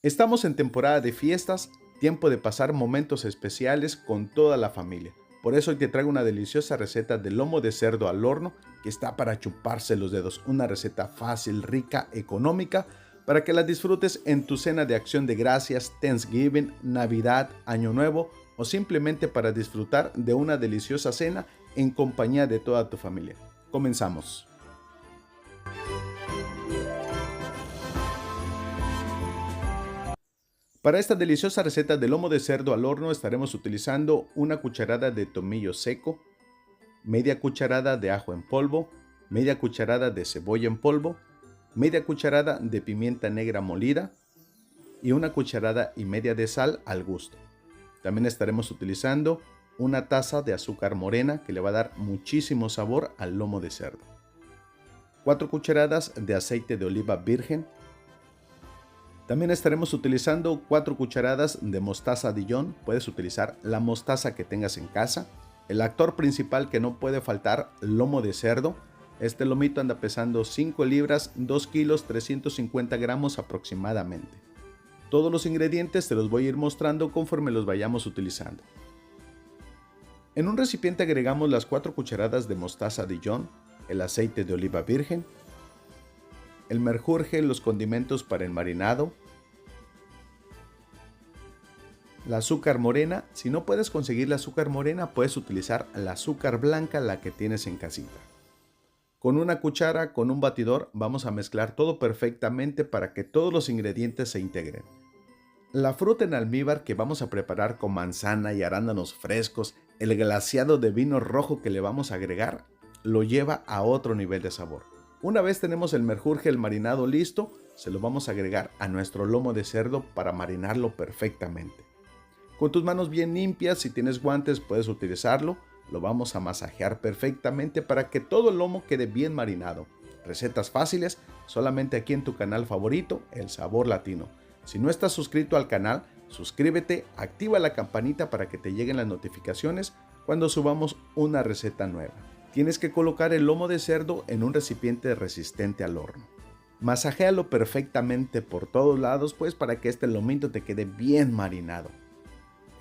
Estamos en temporada de fiestas, tiempo de pasar momentos especiales con toda la familia. Por eso hoy te traigo una deliciosa receta de lomo de cerdo al horno que está para chuparse los dedos. Una receta fácil, rica, económica, para que la disfrutes en tu cena de acción de gracias, Thanksgiving, Navidad, Año Nuevo o simplemente para disfrutar de una deliciosa cena en compañía de toda tu familia. Comenzamos. Para esta deliciosa receta de lomo de cerdo al horno estaremos utilizando una cucharada de tomillo seco, media cucharada de ajo en polvo, media cucharada de cebolla en polvo, media cucharada de pimienta negra molida y una cucharada y media de sal al gusto. También estaremos utilizando una taza de azúcar morena que le va a dar muchísimo sabor al lomo de cerdo. 4 cucharadas de aceite de oliva virgen. También estaremos utilizando 4 cucharadas de mostaza Dijon. Puedes utilizar la mostaza que tengas en casa. El actor principal que no puede faltar, lomo de cerdo. Este lomito anda pesando 5 libras, 2 kilos, 350 gramos aproximadamente. Todos los ingredientes te los voy a ir mostrando conforme los vayamos utilizando. En un recipiente agregamos las 4 cucharadas de mostaza Dijon, el aceite de oliva virgen, el menjurje, los condimentos para el marinado, la azúcar morena. Si no puedes conseguir la azúcar morena, puedes utilizar la azúcar blanca, la que tienes en casita. Con una cuchara, con un batidor, vamos a mezclar todo perfectamente para que todos los ingredientes se integren. La fruta en almíbar que vamos a preparar con manzana y arándanos frescos, el glaseado de vino rojo que le vamos a agregar, lo lleva a otro nivel de sabor. Una vez tenemos el menjurje, el marinado listo, se lo vamos a agregar a nuestro lomo de cerdo para marinarlo perfectamente. Con tus manos bien limpias, si tienes guantes puedes utilizarlo, lo vamos a masajear perfectamente para que todo el lomo quede bien marinado. Recetas fáciles, solamente aquí en tu canal favorito, El Sabor Latino. Si no estás suscrito al canal, suscríbete, activa la campanita para que te lleguen las notificaciones cuando subamos una receta nueva. Tienes que colocar el lomo de cerdo en un recipiente resistente al horno. Masajéalo perfectamente por todos lados, pues para que este lomito te quede bien marinado.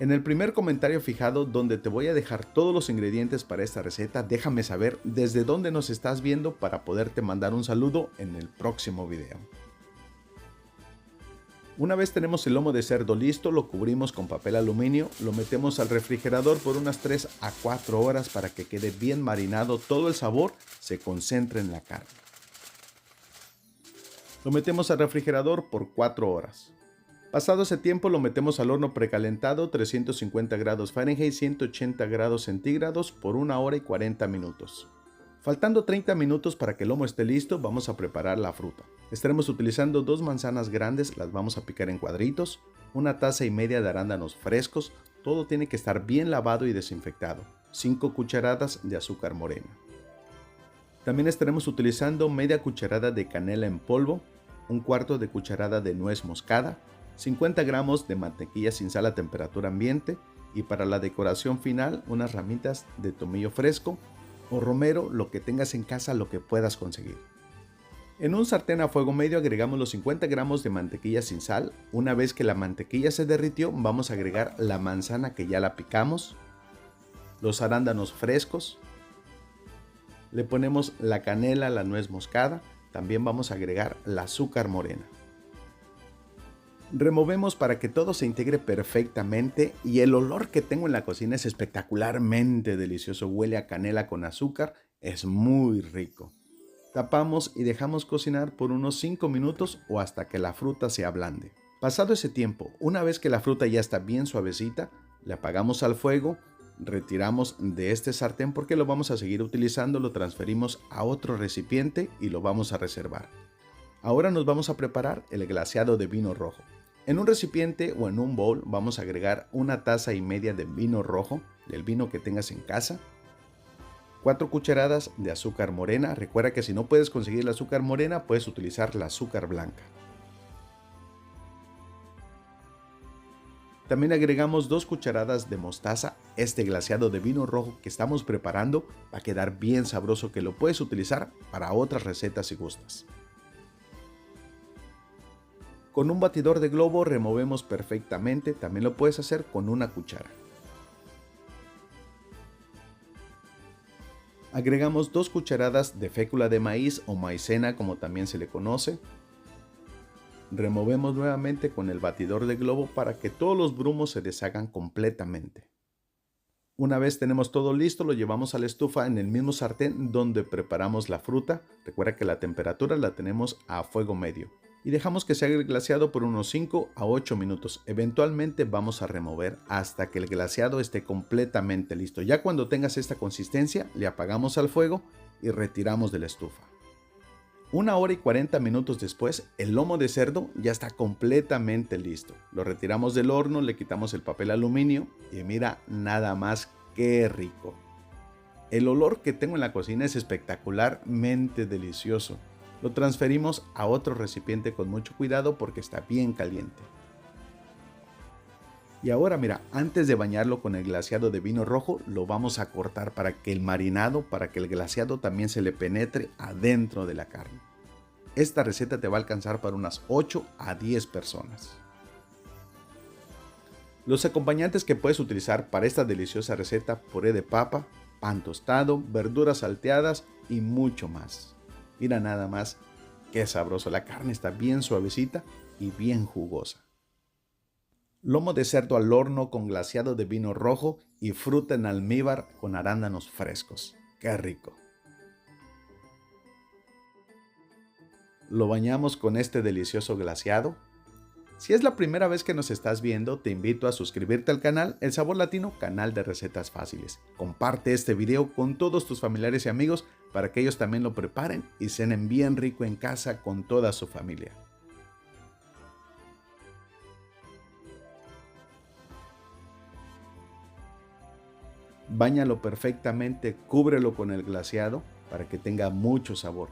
En el primer comentario fijado donde te voy a dejar todos los ingredientes para esta receta, déjame saber desde dónde nos estás viendo para poderte mandar un saludo en el próximo video. Una vez tenemos el lomo de cerdo listo, lo cubrimos con papel aluminio, lo metemos al refrigerador por unas 3 a 4 horas para que quede bien marinado, todo el sabor se concentre en la carne. Lo metemos al refrigerador por 4 horas. Pasado ese tiempo lo metemos al horno precalentado 350 grados Fahrenheit, 180 grados centígrados por 1 hora y 40 minutos. Faltando 30 minutos para que el lomo esté listo, vamos a preparar la fruta. Estaremos utilizando 2 manzanas grandes, las vamos a picar en cuadritos, una taza y media de arándanos frescos, todo tiene que estar bien lavado y desinfectado, 5 cucharadas de azúcar morena. También estaremos utilizando media cucharada de canela en polvo, un cuarto de cucharada de nuez moscada, 50 gramos de mantequilla sin sal a temperatura ambiente y para la decoración final unas ramitas de tomillo fresco o romero, lo que tengas en casa, lo que puedas conseguir. En un sartén a fuego medio agregamos los 50 gramos de mantequilla sin sal. Una vez que la mantequilla se derritió, vamos a agregar la manzana que ya la picamos, los arándanos frescos, le ponemos la canela, la nuez moscada, también vamos a agregar la azúcar morena. Removemos para que todo se integre perfectamente y el olor que tengo en la cocina es espectacularmente delicioso, huele a canela con azúcar, es muy rico. Tapamos y dejamos cocinar por unos 5 minutos o hasta que la fruta se ablande. Pasado ese tiempo, una vez que la fruta ya está bien suavecita, le apagamos al fuego, retiramos de este sartén porque lo vamos a seguir utilizando, lo transferimos a otro recipiente y lo vamos a reservar. Ahora nos vamos a preparar el glaseado de vino rojo. En un recipiente o en un bowl vamos a agregar una taza y media de vino rojo, del vino que tengas en casa, 4 cucharadas de azúcar morena. Recuerda que si no puedes conseguir la azúcar morena, puedes utilizar la azúcar blanca. También agregamos 2 cucharadas de mostaza. Este glaseado de vino rojo que estamos preparando va a quedar bien sabroso, que lo puedes utilizar para otras recetas si gustas. Con un batidor de globo removemos perfectamente, también lo puedes hacer con una cuchara. Agregamos 2 cucharadas de fécula de maíz o maicena, como también se le conoce. Removemos nuevamente con el batidor de globo para que todos los grumos se deshagan completamente. Una vez tenemos todo listo, lo llevamos a la estufa en el mismo sartén donde preparamos la fruta. Recuerda que la temperatura la tenemos a fuego medio. Y dejamos que se haga el glaseado por unos 5 a 8 minutos. Eventualmente vamos a remover hasta que el glaseado esté completamente listo. Ya cuando tengas esta consistencia, le apagamos al fuego y retiramos de la estufa. 1 hora y 40 minutos después, el lomo de cerdo ya está completamente listo. Lo retiramos del horno, le quitamos el papel aluminio y mira nada más qué rico. El olor que tengo en la cocina es espectacularmente delicioso. Lo transferimos a otro recipiente con mucho cuidado porque está bien caliente. Y ahora mira, antes de bañarlo con el glaseado de vino rojo, lo vamos a cortar para que el marinado, para que el glaseado también se le penetre adentro de la carne. Esta receta te va a alcanzar para unas 8 a 10 personas. Los acompañantes que puedes utilizar para esta deliciosa receta: puré de papa, pan tostado, verduras salteadas y mucho más. Mira nada más qué sabroso, la carne está bien suavecita y bien jugosa. Lomo de cerdo al horno con glaseado de vino rojo y fruta en almíbar con arándanos frescos. ¡Qué rico! Lo bañamos con este delicioso glaseado. Si es la primera vez que nos estás viendo, te invito a suscribirte al canal El Sabor Latino, canal de recetas fáciles. Comparte este video con todos tus familiares y amigos para que ellos también lo preparen y cenen bien rico en casa con toda su familia. Báñalo perfectamente, cúbrelo con el glaseado para que tenga mucho sabor.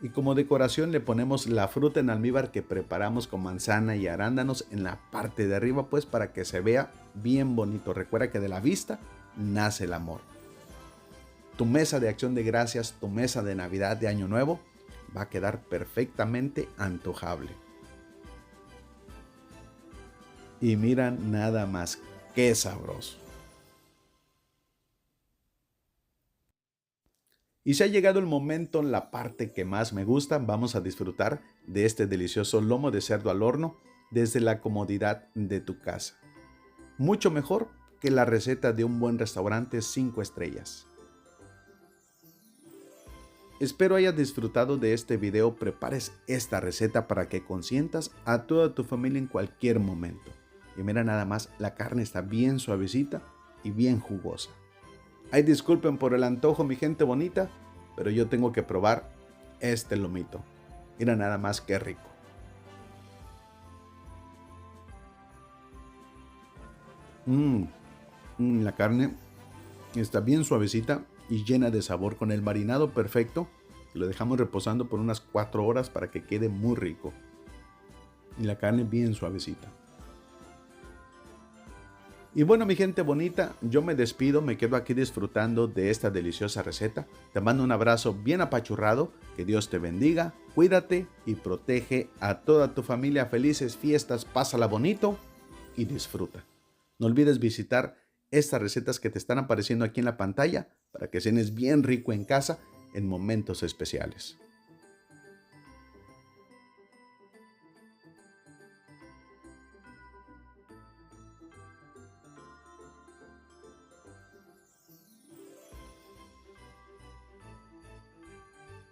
Y como decoración le ponemos la fruta en almíbar que preparamos con manzana y arándanos en la parte de arriba, pues para que se vea bien bonito. Recuerda que de la vista nace el amor. Tu mesa de acción de gracias, tu mesa de Navidad, de Año Nuevo, va a quedar perfectamente antojable. Y mira nada más, qué sabroso. Y si ha llegado el momento, la parte que más me gusta, vamos a disfrutar de este delicioso lomo de cerdo al horno desde la comodidad de tu casa. Mucho mejor que la receta de un buen restaurante 5 estrellas. Espero hayas disfrutado de este video. Prepares esta receta para que consientas a toda tu familia en cualquier momento. Y mira nada más, la carne está bien suavecita y bien jugosa. Ay, disculpen por el antojo, mi gente bonita, pero yo tengo que probar este lomito. Mira nada más qué rico. La carne está bien suavecita y llena de sabor con el marinado perfecto. Lo dejamos reposando por unas 4 horas para que quede muy rico. Y la carne bien suavecita. Y bueno, mi gente bonita, yo me despido, me quedo aquí disfrutando de esta deliciosa receta. Te mando un abrazo bien apachurrado, que Dios te bendiga, cuídate y protege a toda tu familia. Felices fiestas, pásala bonito y disfruta. No olvides visitar estas recetas que te están apareciendo aquí en la pantalla para que cenes bien rico en casa en momentos especiales.